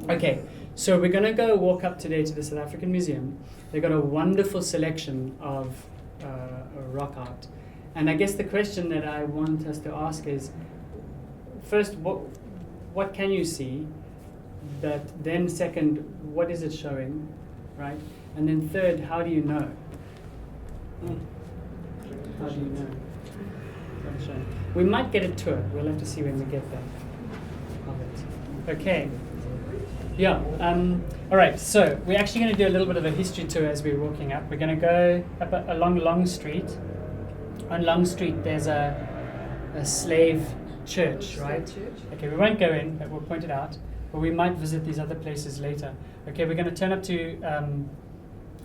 Okay, so we're going to go walk up today to the South African Museum. They've got a wonderful selection of rock art. And I guess the question that I want us to ask is, first, what can you see? But then second, what is it showing, right? And then third, how do you know? How do you know? We might get a tour. We'll have to see when we get there. Of it. Okay. Yeah. All right. So we're actually going to do a little bit of a history tour as we're walking up. We're going to go up along Long Street. On Long Street, there's a slave church, right? Okay. We won't go in, but we'll point it out. But we might visit these other places later. Okay. We're going to turn up to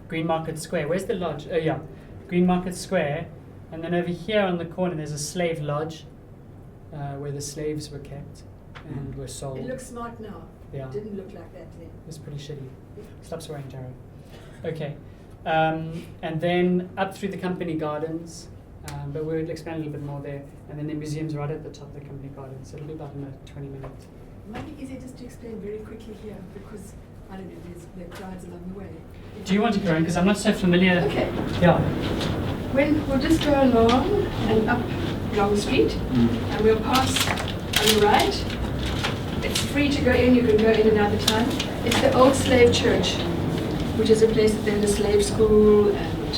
Green Market Square. Where's the lodge? Oh yeah, Green Market Square. And then over here on the corner, there's a slave lodge where the slaves were kept and were sold. It looks smart now. Yeah. It didn't look like that then. It was pretty shitty. Stop swearing, Jared. Okay. And then up through the Company Gardens, but we'll expand a little bit more there. And then the museum's right at the top of the Company Gardens. So it'll be about 20 minutes. It might be easier just to explain very quickly here because, I don't know, there are crowds along the way. Do you want to go in? Because I'm not so familiar. Okay. Yeah. We'll just go along and up Long Street, and we'll pass on the right. It's free to go in, you can go in another time. It's the Old Slave Church, which is a place that they had a slave school and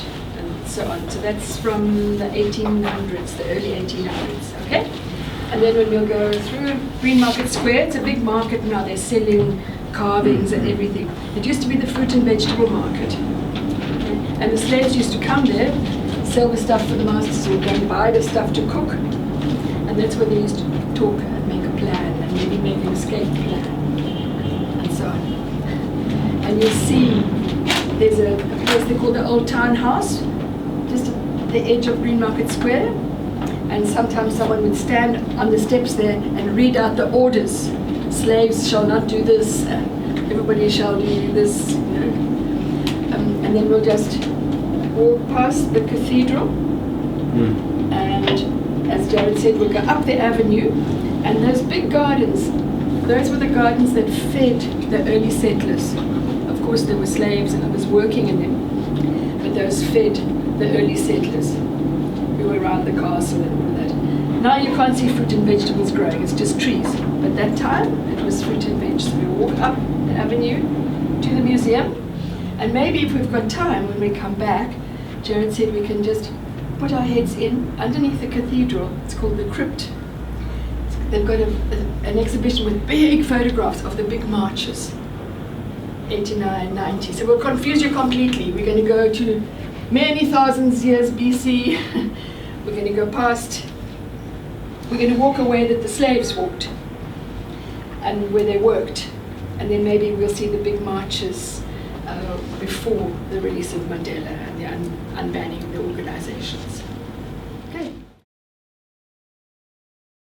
so on. So that's from the 1800s, the early 1800s, okay? And then when we'll go through Green Market Square, it's a big market now, they're selling carvings and everything. It used to be the fruit and vegetable market. And the slaves used to come there, sell the stuff for the masters, or go and buy the stuff to cook. And that's where they used to talk and make a plan, and maybe make an escape plan, and so on. And you'll see there's a place they call the Old Town House, just at the edge of Green Market Square. And sometimes someone would stand on the steps there and read out the orders. Slaves shall not do this, everybody shall do this, you know. And then we'll just walk past the cathedral. And as Jared said, we'll go up the avenue. And those big gardens, those were the gardens that fed the early settlers. Of course, there were slaves and others working in them. But those fed the early settlers who were around the castle and all that. Now you can't see fruit and vegetables growing, it's just trees. But that time, it was fruit and veg. So we walk up the avenue to the museum. And maybe if we've got time, when we come back, Jared said we can just put our heads in underneath the cathedral. It's called the crypt. They've got an exhibition with big photographs of the big marches, 89, 90. So we'll confuse you completely. We're going to go to many thousands years BC. We're going to go past, we're going to walk a way that the slaves walked and where they worked. And then maybe we'll see the big marches before the release of Mandela and the unbanning of the organizations.